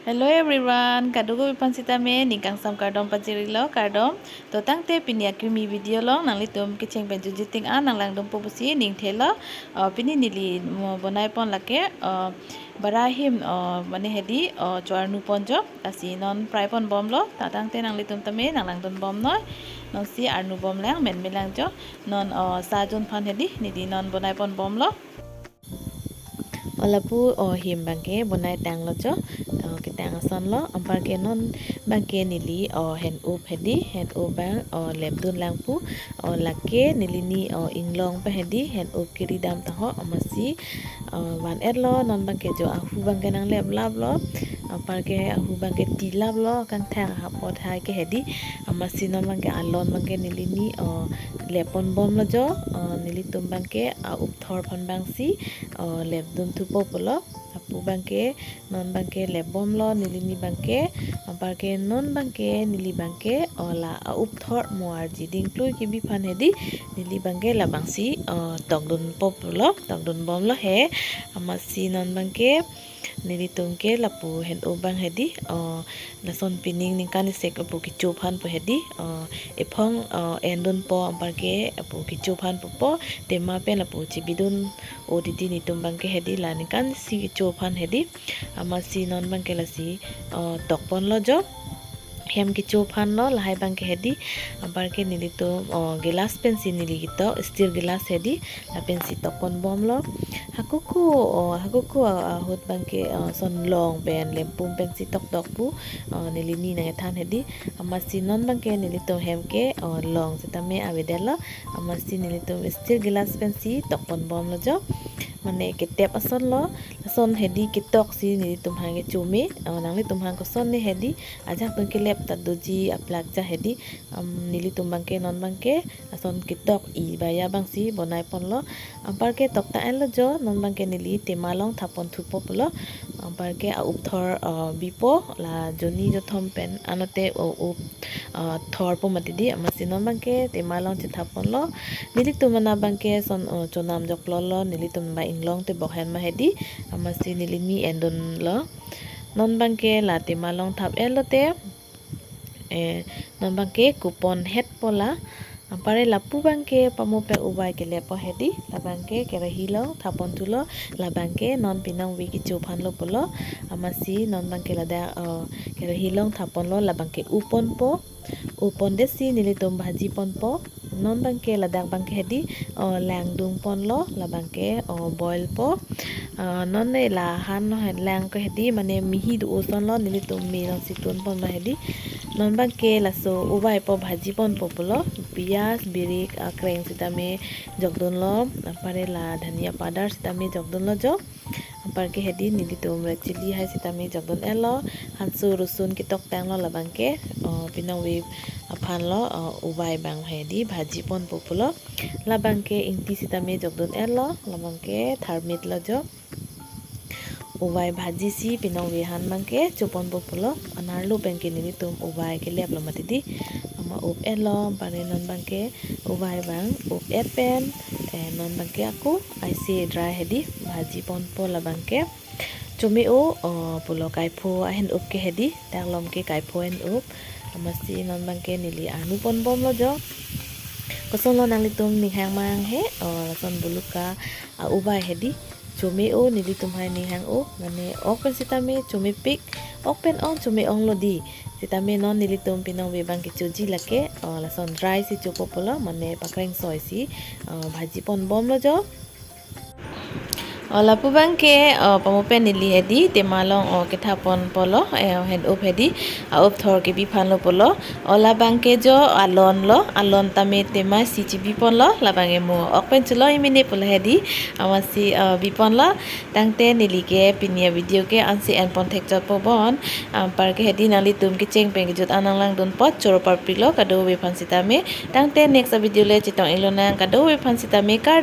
Hello everyone, kadugo bipansita me ningkang sam kardom pajirilo kardom to tangte pinia krimi video lo nang litum kicheng penjujiting nang lang dum popusi ning thelo pini nili mo bonai pon lake barahim mane hedi chuarnu ponjo asi non prai pon bom lo ta tangte nang litum tame nang lang dun bom noi non si arnu bom lang men milang jo non sa jun phan hedi nidi non bonai pon bom lo olapu him bangke bonai tang lo jo kita ngason lo ampar ke non bangke nili hand up hedi hand up bang lebdun langpu lake nili ni inglong pa hedi hand up kiri dam taho amasi wan lo non bangke jo ahu bangke nang leb lab lo ampar ke ahu bangke tilab lo kan thang hapot hai ke hedi amasi non bangke alon bangke nili ni lepon bom lo jo nili tum bangke up thor pon bangsi lebdun tu popolo apu bangke non bangke lebom lo nilini bangke ampar ke non bangke nili bangke ola up thor muar jiding plui ki bi phan hedi nili bangke la bangsi tongdun popolo tongdun bom lo he amasi non bangke nili tungke lapu hen ubang hedi nason pining ningkan sek apu kicu phan po hedi epong endun po ampar ke apu kicu phan po tema pe lapu cibidun odidi nitum bangke hedi la ningkan si kicu phan hedi amasi non bangke lasi tokpon lo jo hem kicu phan lo lahai bangke hedi ampar ke nili to gelas pensi nili gito steel gelas hedi la pensi tokpon bom lo hakuku hut bangke son long pen lempum pensi tok tok pu nili ni nang than hedi amasi non bangke nili to hem ke long setame avedelo amasi nili to steel gelas pensi tokpon bom lo jo mane ketep ason lo son hedi kitok si nili tum hange chumi nangli tum hang ko son ne hedi ajak tum kelep taduji aplak ja hedi nili tum bangke non bangke ason kitok I baya bangsi bonai pon lo ampar ke tok ta en lo jo non bangke nili temalong thapon thupo lo ampar ke up thor bipo la joni jo thom pen anote up thor po matidi amasi non bangke temalong che thapon lo nili tum mana bangke son chonam jok lo nili tum ba inglong te bok hen ma hedi amasi nili mi endon lo non bangke la temalong thap elo te non bangke kupon het pola ampare lapu bangke pamope ubai ke lepo hedi la bangke kerahi lo thapon tulo la bangke non pinang wi ki chuphan lo polo amasi non bangke la da kerahi long thapon lo la bangke upon desi nili tum bhaji pon po non bangke la dak bangke hedi lang dung pon lo la bangke boil po non ne la han no lang ko hedi mane mihi du oson lo nili tum mi non situn pon ma hedi non bangke la so ubai po bhaji pon populo pias birik akreng sitame jogdon lo pare la dhania powder sitame jogdon lo jo ampar ke hedi nili tum red chili hai sitame jogdon elo hansu rusun ki tok tang lo la bangke pinang we aphan lo ubai bang hedi bhaji pon populo la bangke ingti sitame jogdon elo la bangke tharmit lo jo ubai bhaji si pinang we han bangke chupon populo anarlo bangke nili tum ubai ke lep lo matidi ama up elo pare non bangke ubai bang up pen non bangke aku aise dry hedi bhaji pon po la bangke chumi o pulo kaipho ahen up ke hedi taglom ke kaipho en up amasi non bangke nili anu pon bom lo jo koson lo nang litum ning hang mang he son buluka ubai hedi chumi o nili tum hai ning hang o mane open sitame chumi pik open on chumi ong lo di sitame non nili tum pinang we bang ke chuji lake la son dry si chupo polo mane pakreng soy si bhaji pon bom lo jo lapu bangke pamope nili hedi temalong ketha pon polo hen up hedi up thor ke bi phan lo polo ola bangke jo alon tame tema si chi bi pon lo la bange mo okpen chulo imine polo hedi amasi bi pon lo tangte nili ke pinia video ke ansi en pon thek jot po bon par ke hedi nali tum ke cheng peng jot anang lang don pot chor par pilo kado we phan sitame tangte next video le chitong ilona kado we phan sitame kar